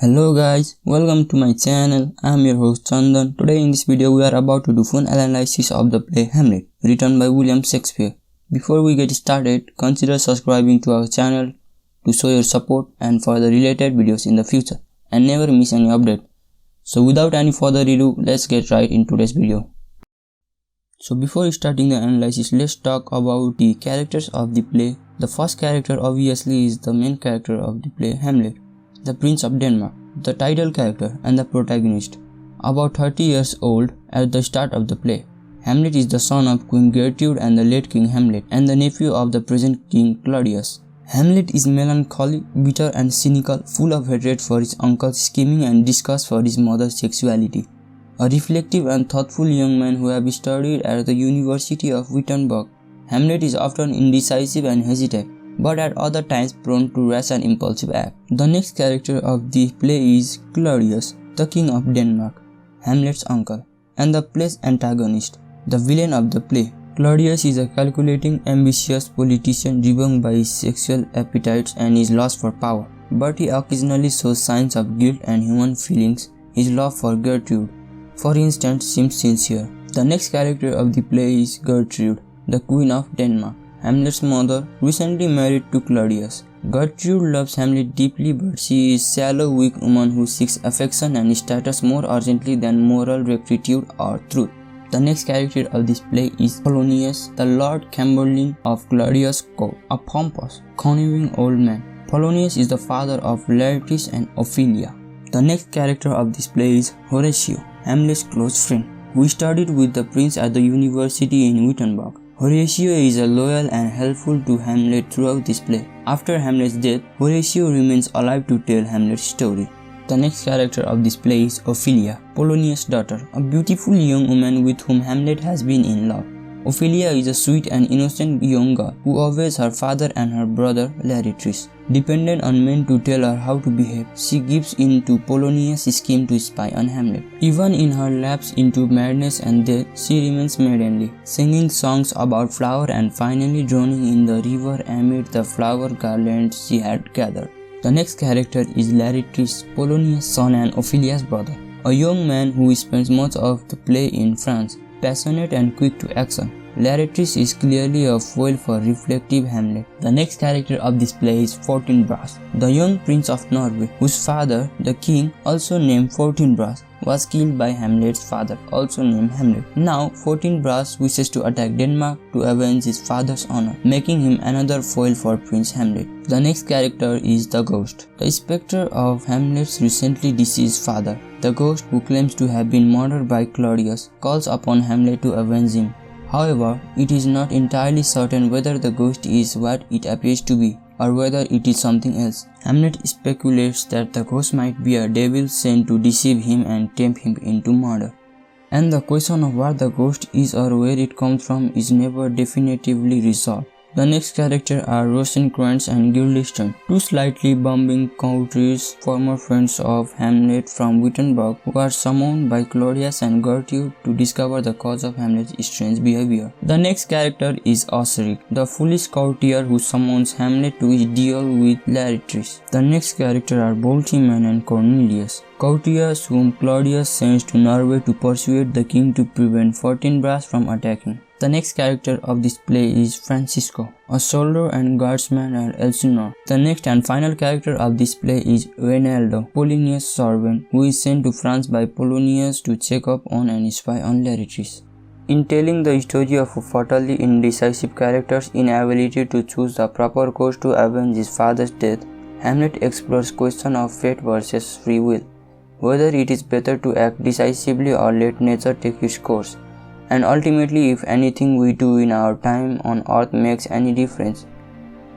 Hello guys, welcome to my channel. I am your host Chandan. Today in this video we are about to do full analysis of the play Hamlet, written by William Shakespeare. Before we get started, consider subscribing to our channel to show your support and for the related videos in the future and never miss any update. So without any further ado, let's get right into today's video. So before starting the analysis, let's talk about the characters of the play. The first character obviously is the main character of the play Hamlet, the Prince of Denmark, the title character and the protagonist. About 30 years old at the start of the play, Hamlet is the son of Queen Gertrude and the late King Hamlet, and the nephew of the present King Claudius. Hamlet is melancholy, bitter and cynical, full of hatred for his uncle's scheming and disgust for his mother's sexuality. A reflective and thoughtful young man who has studied at the University of Wittenberg, Hamlet is often indecisive and hesitant, but at other times prone to rash and impulsive act. The next character of the play is Claudius, the King of Denmark, Hamlet's uncle, and the play's antagonist, the villain of the play. Claudius is a calculating, ambitious politician driven by his sexual appetites and his lust for power, but he occasionally shows signs of guilt and human feelings. His love for Gertrude, for instance, seems sincere. The next character of the play is Gertrude, the Queen of Denmark, Hamlet's mother, recently married to Claudius. Gertrude loves Hamlet deeply, but she is a shallow, weak woman who seeks affection and status more urgently than moral rectitude or truth. The next character of this play is Polonius, the Lord Chamberlain of Claudius' court, a pompous, conniving old man. Polonius is the father of Laertes and Ophelia. The next character of this play is Horatio, Hamlet's close friend, who studied with the prince at the university in Wittenberg. Horatio is loyal and helpful to Hamlet throughout this play. After Hamlet's death, Horatio remains alive to tell Hamlet's story. The next character of this play is Ophelia, Polonius' daughter, a beautiful young woman with whom Hamlet has been in love. Ophelia is a sweet and innocent young girl who obeys her father and her brother Laertes. Dependent on men to tell her how to behave, she gives in to Polonius' scheme to spy on Hamlet. Even in her lapse into madness and death, she remains maidenly, singing songs about flower and finally drowning in the river amid the flower garlands she had gathered. The next character is Laertes, Polonius' son and Ophelia's brother, a young man who spends much of the play in France, passionate and quick to action. Laertes is clearly a foil for reflective Hamlet. The next character of this play is Fortinbras, the young prince of Norway, whose father, the king, also named Fortinbras, was killed by Hamlet's father, also named Hamlet. Now, Fortinbras wishes to attack Denmark to avenge his father's honor, making him another foil for Prince Hamlet. The next character is the Ghost, the spectre of Hamlet's recently deceased father. The ghost, who claims to have been murdered by Claudius, calls upon Hamlet to avenge him. However, it is not entirely certain whether the ghost is what it appears to be, or whether it is something else. Hamlet speculates that the ghost might be a devil sent to deceive him and tempt him into murder. And the question of what the ghost is or where it comes from is never definitively resolved. The next characters are Rosencrantz and Guildenstern, two slightly bumbling courtiers, former friends of Hamlet from Wittenberg, who are summoned by Claudius and Gertrude to discover the cause of Hamlet's strange behavior. The next character is Osric, the foolish courtier who summons Hamlet to his duel with Laertes. The next characters are Boltman and Cornelius, courtiers whom Claudius sends to Norway to persuade the king to prevent Fortinbras from attacking. The next character of this play is Francisco, a soldier and guardsman at ELSINORE. The next and final character of this play is Reynaldo, Polonius' servant, who is sent to France by Polonius to check up on and spy on Laertes. In telling the story of a fatally indecisive character's inability to choose the proper course to avenge his father's death, Hamlet explores question of fate versus free will, whether it is better to act decisively or let nature take its course, and ultimately if anything we do in our time on earth makes any difference.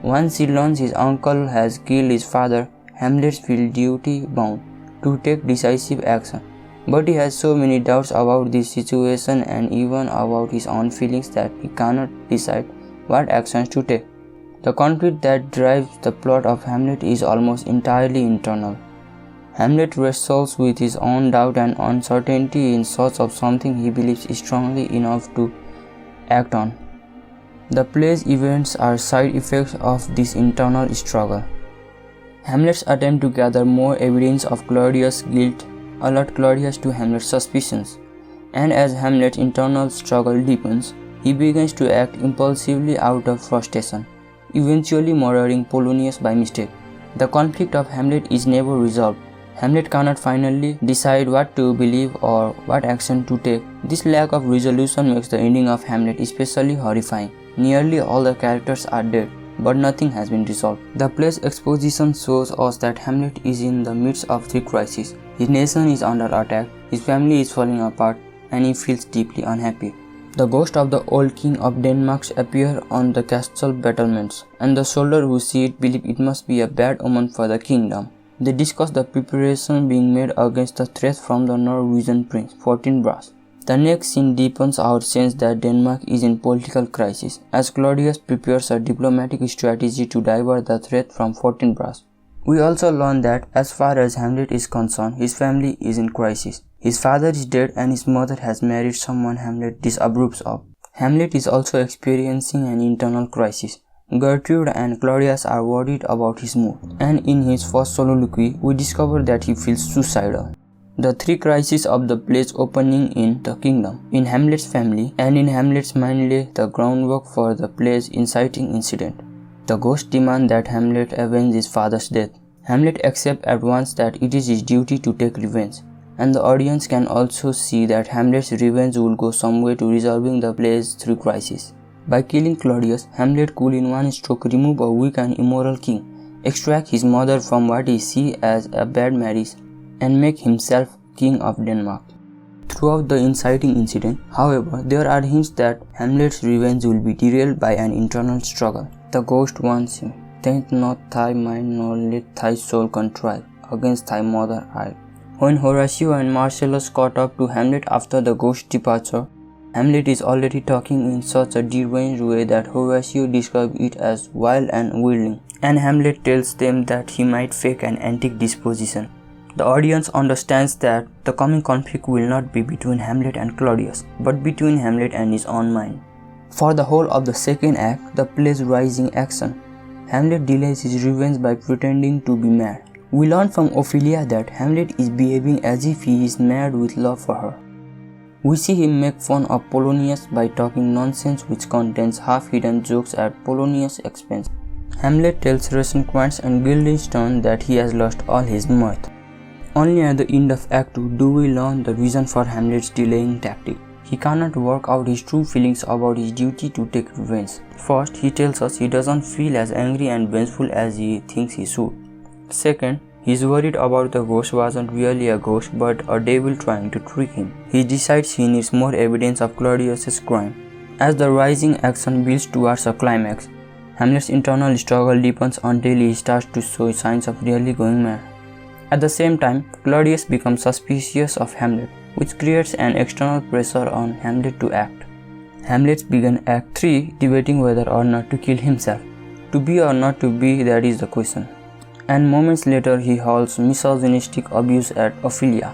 Once he learns his uncle has killed his father, Hamlet feels duty bound to take decisive action, but he has so many doubts about this situation and even about his own feelings that he cannot decide what actions to take. The conflict that drives the plot of Hamlet is almost entirely internal. Hamlet wrestles with his own doubt and uncertainty in search of something he believes strongly enough to act on. The play's events are side effects of this internal struggle. Hamlet's attempt to gather more evidence of Claudius' guilt alert Claudius to Hamlet's suspicions, and as Hamlet's internal struggle deepens, he begins to act impulsively out of frustration, eventually murdering Polonius by mistake. The conflict of Hamlet is never resolved. Hamlet cannot finally decide what to believe or what action to take. This lack of resolution makes the ending of Hamlet especially horrifying. Nearly all the characters are dead, but nothing has been resolved. The play's exposition shows us that Hamlet is in the midst of three crises. His nation is under attack, his family is falling apart, and he feels deeply unhappy. The ghost of the old king of Denmark appears on the castle battlements, and the soldiers who see it believe it must be a bad omen for the kingdom. They discuss the preparation being made against the threat from the Norwegian prince, Fortinbras. The next scene deepens our sense that Denmark is in political crisis, as Claudius prepares a diplomatic strategy to divert the threat from Fortinbras. We also learn that, as far as Hamlet is concerned, his family is in crisis. His father is dead and his mother has married someone Hamlet disapproves of. Hamlet is also experiencing an internal crisis. Gertrude and Claudius are worried about his mood, and in his first soliloquy, we discover that he feels suicidal. The three crises of the play's opening in the kingdom, in Hamlet's family, and in Hamlet's mind lay the groundwork for the play's inciting incident. The ghost demands that Hamlet avenge his father's death. Hamlet accepts at once that it is his duty to take revenge, and the audience can also see that Hamlet's revenge will go some way to resolving the play's three crises. By killing Claudius, Hamlet could in one stroke remove a weak and immoral king, extract his mother from what he sees as a bad marriage, and make himself king of Denmark. Throughout the inciting incident, however, there are hints that Hamlet's revenge will be derailed by an internal struggle. The ghost warns him, "Taint not thy mind nor let thy soul contrive against thy mother eye." When Horatio and Marcellus caught up to Hamlet after the ghost's departure, Hamlet is already talking in such a deranged way that Horatio describes it as wild and whirling, and Hamlet tells them that he might fake an antic disposition. The audience understands that the coming conflict will not be between Hamlet and Claudius, but between Hamlet and his own mind. For the whole of the second act, the play's rising action, Hamlet delays his revenge by pretending to be mad. We learn from Ophelia that Hamlet is behaving as if he is mad with love for her. We see him make fun of Polonius by talking nonsense which contains half-hidden jokes at Polonius' expense. Hamlet tells Rosencrantz and Guildenstern that he has lost all his mirth. Only at the end of Act 2 do we learn the reason for Hamlet's delaying tactic. He cannot work out his true feelings about his duty to take revenge. First, he tells us he doesn't feel as angry and vengeful as he thinks he should. Second, he is worried about the ghost wasn't really a ghost but a devil trying to trick him. He decides he needs more evidence of Claudius' crime. As the rising action builds towards a climax, Hamlet's internal struggle deepens until he starts to show signs of really going mad. At the same time, Claudius becomes suspicious of Hamlet, which creates an external pressure on Hamlet to act. Hamlet begins Act 3 debating whether or not to kill himself. To be or not to be, that is the question. And moments later he hurls misogynistic abuse at Ophelia.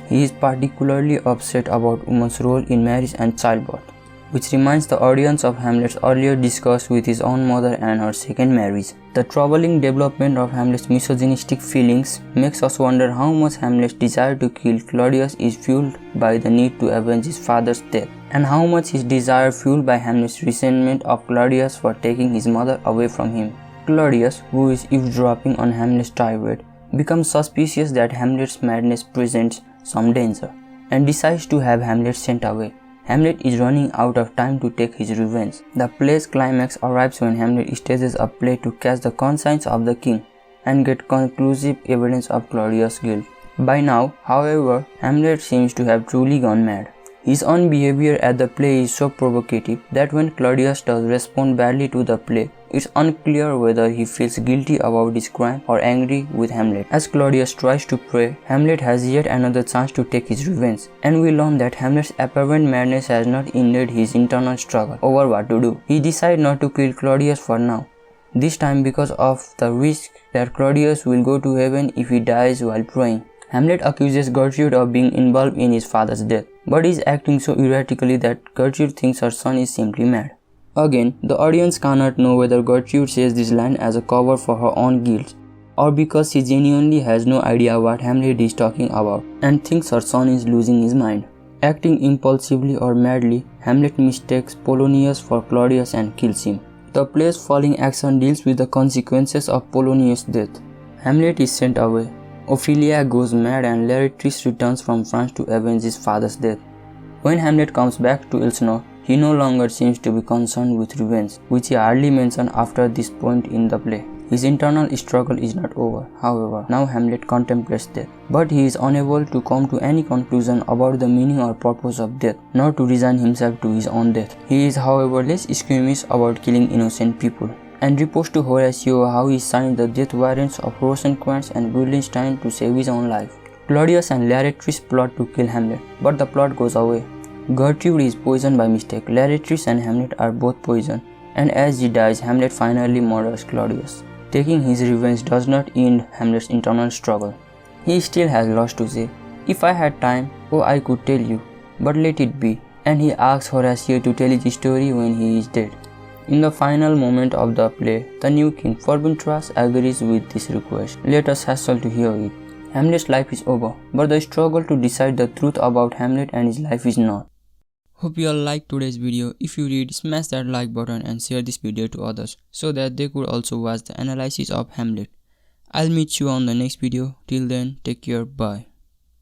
He is particularly upset about women's role in marriage and childbirth, which reminds the audience of Hamlet's earlier discourse with his own mother and her second marriage. The troubling development of Hamlet's misogynistic feelings makes us wonder how much Hamlet's desire to kill Claudius is fueled by the need to avenge his father's death, and how much his desire fueled by Hamlet's resentment of Claudius for taking his mother away from him. Claudius, who is eavesdropping on Hamlet's tirade, becomes suspicious that Hamlet's madness presents some danger, and decides to have Hamlet sent away. Hamlet is running out of time to take his revenge. The play's climax arrives when Hamlet stages a play to catch the conscience of the king and get conclusive evidence of Claudius' guilt. By now, however, Hamlet seems to have truly gone mad. His own behavior at the play is so provocative that when Claudius does respond badly to the play, it's unclear whether he feels guilty about his crime or angry with Hamlet. As Claudius tries to pray, Hamlet has yet another chance to take his revenge, and we learn that Hamlet's apparent madness has not ended his internal struggle over what to do. He decides not to kill Claudius for now, this time because of the risk that Claudius will go to heaven if he dies while praying. Hamlet accuses Gertrude of being involved in his father's death, but is acting so erratically that Gertrude thinks her son is simply mad. Again, the audience cannot know whether Gertrude says this line as a cover for her own guilt, or because she genuinely has no idea what Hamlet is talking about and thinks her son is losing his mind. Acting impulsively or madly, Hamlet mistakes Polonius for Claudius and kills him. The play's falling action deals with the consequences of Polonius' death. Hamlet is sent away. Ophelia goes mad and Laertes returns from France to avenge his father's death. When Hamlet comes back to Elsinore, he no longer seems to be concerned with revenge, which he hardly mentions after this point in the play. His internal struggle is not over, however. Now Hamlet contemplates death, but he is unable to come to any conclusion about the meaning or purpose of death, nor to resign himself to his own death. He is, however, less squeamish about killing innocent people, and reports to Horatio how he signed the death warrants of Rosencrantz and Guildenstern to save his own life. Claudius and Laertes plot to kill Hamlet, but the plot goes away. Gertrude is poisoned by mistake. Laertes and Hamlet are both poisoned, and as he dies, Hamlet finally murders Claudius. Taking his revenge does not end Hamlet's internal struggle. He still has lots to say. If I had time, oh, I could tell you, but let it be. And he asks Horatio to tell his story when he is dead. In the final moment of the play, the new king, Forbintras, agrees with this request. Let us hassle to hear it. Hamlet's life is over, but the struggle to decide the truth about Hamlet and his life is not. Hope you all liked today's video. If you did, smash that like button and share this video to others so that they could also watch the analysis of Hamlet. I'll meet you on the next video. Till then, take care, bye.